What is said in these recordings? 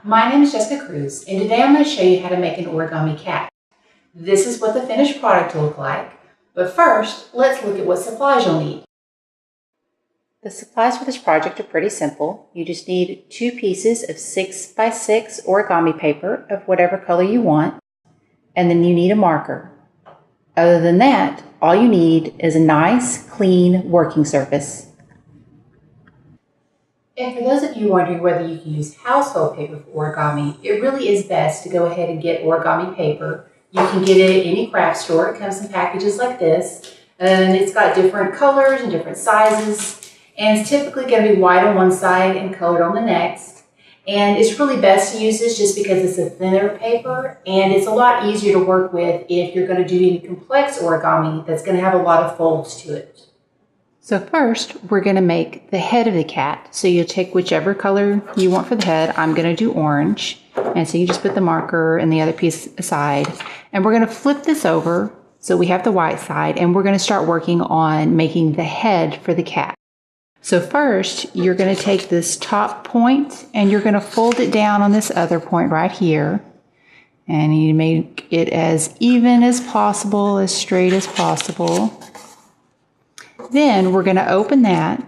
My name is Jessica Kruse, and today I'm going to show you how to make an origami cat. This is what the finished product will look like, but first, let's look at what supplies you'll need. The supplies for this project are pretty simple. You just need 2 pieces of 6x6 origami paper of whatever color you want, and then you need a marker. Other than that, all you need is a nice, clean working surface. And for those of you wondering whether you can use household paper for origami, it really is best to go ahead and get origami paper. You can get it at any craft store. It comes in packages like this, and it's got different colors and different sizes, and it's typically going to be white on one side and colored on the next. And it's really best to use this just because it's a thinner paper, and it's a lot easier to work with if you're going to do any complex origami that's going to have a lot of folds to it. So first, we're going to make the head of the cat. So you'll take whichever color you want for the head. I'm going to do orange. And so you just put the marker and the other piece aside. And we're going to flip this over so we have the white side, and we're going to start working on making the head for the cat. So first, you're going to take this top point and you're going to fold it down on this other point right here. And you make it as even as possible, as straight as possible. Then we're going to open that,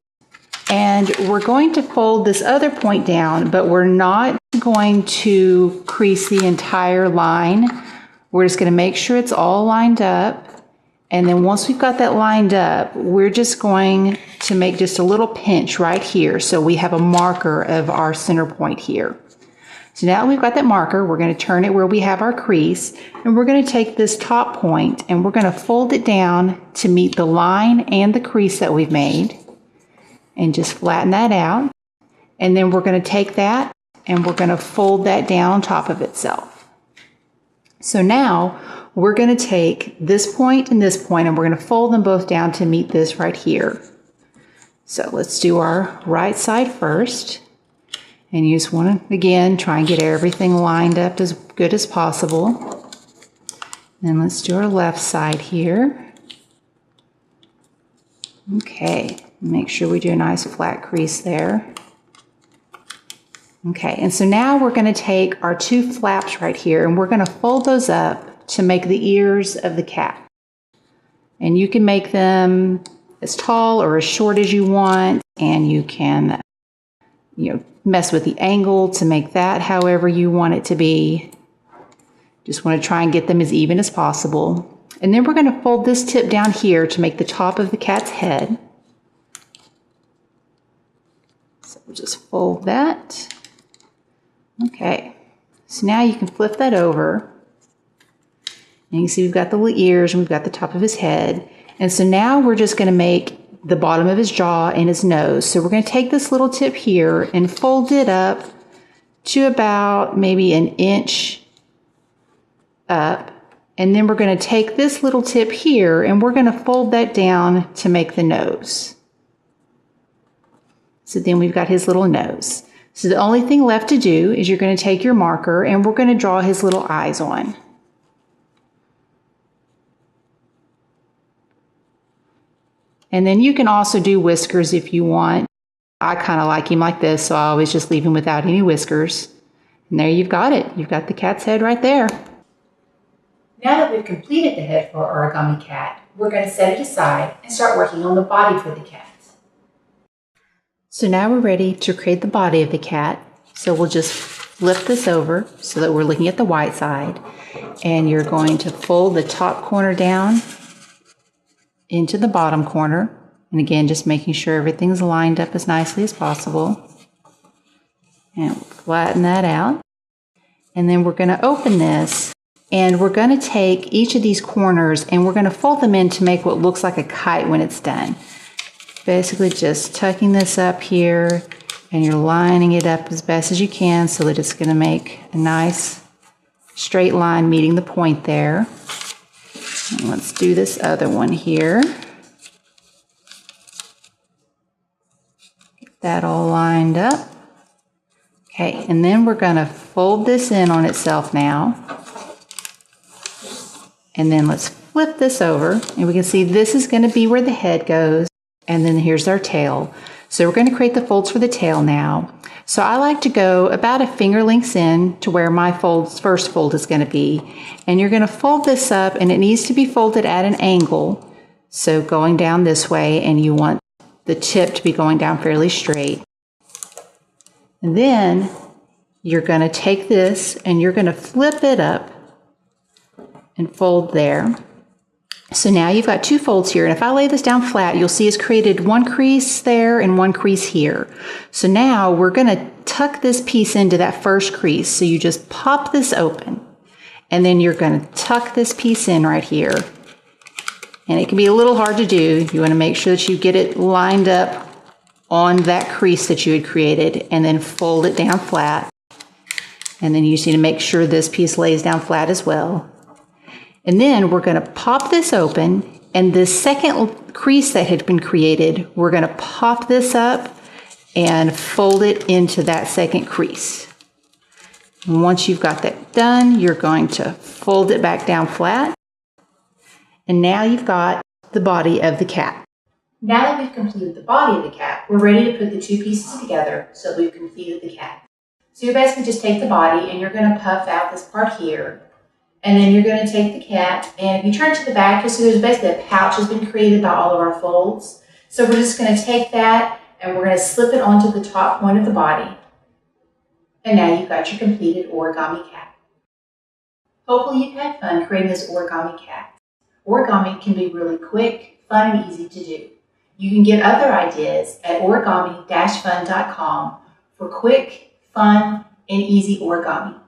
and we're going to fold this other point down, but we're not going to crease the entire line. We're just going to make sure it's all lined up, and then once we've got that lined up, we're just going to make just a little pinch right here so we have a marker of our center point here. So now that we've got that marker, we're going to turn it where we have our crease, and we're going to take this top point and we're going to fold it down to meet the line and the crease that we've made, and just flatten that out. And then we're going to take that and we're going to fold that down on top of itself. So now we're going to take this point and we're going to fold them both down to meet this right here. So let's do our right side first. And you just want to, again, try and get everything lined up as good as possible. Then let's do our left side here. Okay, make sure we do a nice flat crease there. Okay, and so now we're going to take our 2 flaps right here, and we're going to fold those up to make the ears of the cat. And you can make them as tall or as short as you want, and you can, mess with the angle to make that however you want it to be. Just want to try and get them as even as possible. And then we're going to fold this tip down here to make the top of the cat's head. So we'll just fold that. Okay, so now you can flip that over. And you can see we've got the little ears and we've got the top of his head. And so now we're just going to make the bottom of his jaw and his nose. So we're going to take this little tip here and fold it up to about maybe 1 inch up. And then we're going to take this little tip here and we're going to fold that down to make the nose. So then we've got his little nose. So the only thing left to do is you're going to take your marker and we're going to draw his little eyes on. And then you can also do whiskers if you want. I kind of like him like this, so I always just leave him without any whiskers. And there you've got it. You've got the cat's head right there. Now that we've completed the head for our origami cat, we're going to set it aside and start working on the body for the cat. So now we're ready to create the body of the cat. So we'll just flip this over so that we're looking at the white side. And you're going to fold the top corner down into the bottom corner, and again just making sure everything's lined up as nicely as possible, and flatten that out. And then we're going to open this, and we're going to take each of these corners and we're going to fold them in to make what looks like a kite when it's done. Basically just tucking this up here, and you're lining it up as best as you can so that it's going to make a nice straight line meeting the point there. And let's do this other one here. Get that all lined up. Okay, and then we're going to fold this in on itself now. And then let's flip this over, and we can see this is going to be where the head goes, and then here's our tail. So we're going to create the folds for the tail now. So I like to go about a finger length in to where my first fold is going to be. And you're going to fold this up, and it needs to be folded at an angle. So going down this way, and you want the tip to be going down fairly straight. And then you're going to take this and you're going to flip it up and fold there. So now you've got two folds here, and if I lay this down flat, you'll see it's created one crease there and one crease here. So now we're going to tuck this piece into that first crease. So you just pop this open, and then you're going to tuck this piece in right here. And it can be a little hard to do. You want to make sure that you get it lined up on that crease that you had created, and then fold it down flat. And then you just need to make sure this piece lays down flat as well. And then we're going to pop this open, and this second crease that had been created, we're going to pop this up and fold it into that second crease. And once you've got that done, you're going to fold it back down flat. And now you've got the body of the cat. Now that we've completed the body of the cat, we're ready to put the two pieces together so we've completed the cat. So you basically just take the body and you're going to puff out this part here. And then you're going to take the cat, and if you turn to the back, you'll see there's basically a pouch has been created by all of our folds. So we're just going to take that and we're going to slip it onto the top point of the body. And now you've got your completed origami cat. Hopefully you've had fun creating this origami cat. Origami can be really quick, fun, and easy to do. You can get other ideas at origami-fun.com for quick, fun, and easy origami.